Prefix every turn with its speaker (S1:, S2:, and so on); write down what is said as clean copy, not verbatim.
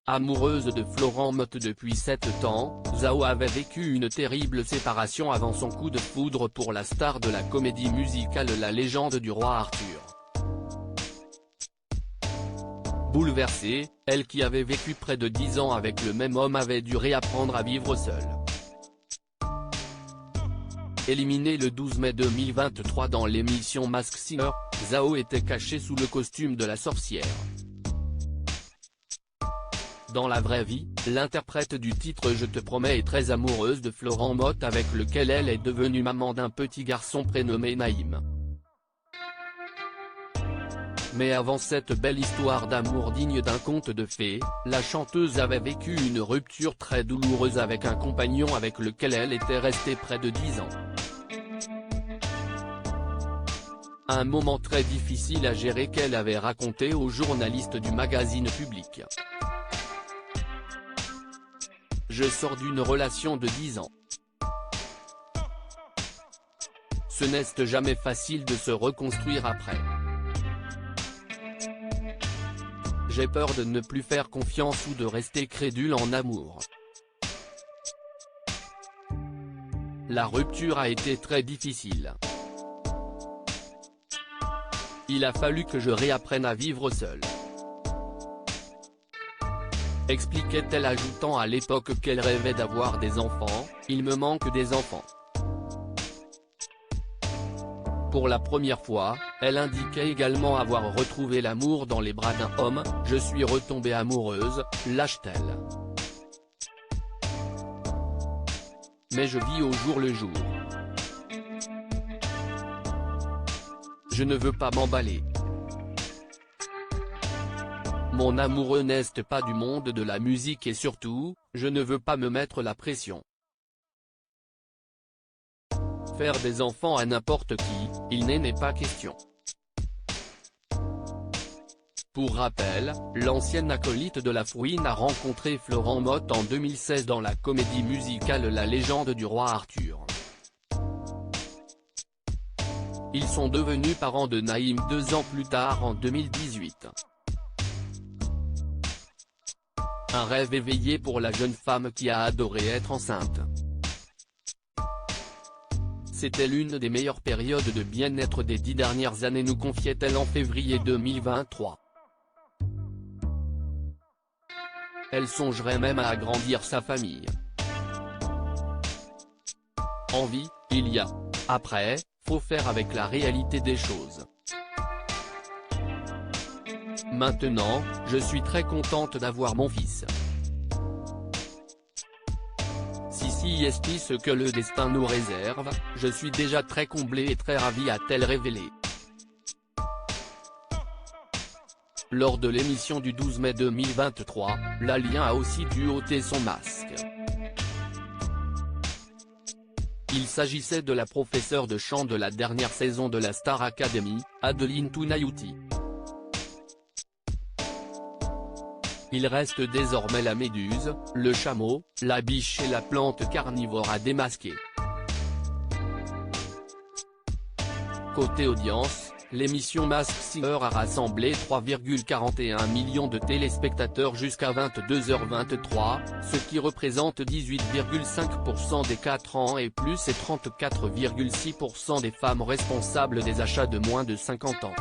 S1: Amoureuse de Florent Mothe depuis 7 ans, Zhao avait vécu une terrible séparation avant son coup de foudre pour la star de la comédie musicale La Légende du Roi Arthur. Bouleversée, elle qui avait vécu près de 10 ans avec le même homme avait dû réapprendre à vivre seule. Éliminée le 12 mai 2023 dans l'émission Masked Singer, Zhao était cachée sous le costume de la sorcière. Dans la vraie vie, l'interprète du titre Je te promets est très amoureuse de Florent Mothe avec lequel elle est devenue maman d'un petit garçon prénommé Naïm. Mais avant cette belle histoire d'amour digne d'un conte de fées, la chanteuse avait vécu une rupture très douloureuse avec un compagnon avec lequel elle était restée près de 10 ans. Un moment très difficile à gérer qu'elle avait raconté aux journalistes du magazine Public. Je sors d'une relation de 10 ans. Ce n'est jamais facile de se reconstruire après. J'ai peur de ne plus faire confiance ou de rester crédule en amour. La rupture a été très difficile. Il a fallu que je réapprenne à vivre seule. Expliquait-elle ajoutant à l'époque qu'elle rêvait d'avoir des enfants, il me manque des enfants. Pour la première fois, elle indiquait également avoir retrouvé l'amour dans les bras d'un homme, je suis retombée amoureuse, lâche-t-elle. Mais je vis au jour le jour. Je ne veux pas m'emballer. Mon amoureux n'est pas du monde de la musique et surtout, je ne veux pas me mettre la pression. Faire des enfants à n'importe qui, il n'est pas question. Pour rappel, l'ancienne acolyte de La Fouine a rencontré Florent Mothe en 2016 dans la comédie musicale La Légende du Roi Arthur. Ils sont devenus parents de Naïm 2 ans plus tard en 2018. Un rêve éveillé pour la jeune femme qui a adoré être enceinte. C'était l'une des meilleures périodes de bien-être des 10 dernières années, nous confiait-elle en février 2023. Elle songerait même à agrandir sa famille. Envie, il y a. Après, faut faire avec la réalité des choses. Maintenant, je suis très contente d'avoir mon fils. Si est ce que le destin nous réserve, je suis déjà très comblée et très ravie, a-t-elle révélé. Lors de l'émission du 12 mai 2023, l'alien a aussi dû ôter son masque. Il s'agissait de la professeure de chant de la dernière saison de la Star Academy, Adeline Tounayouti. Il reste désormais la méduse, le chameau, la biche et la plante carnivore à démasquer. Côté audience, l'émission Masked Singer a rassemblé 3,41 millions de téléspectateurs jusqu'à 22h23, ce qui représente 18,5% des 4 ans et plus et 34,6% des femmes responsables des achats de moins de 50 ans.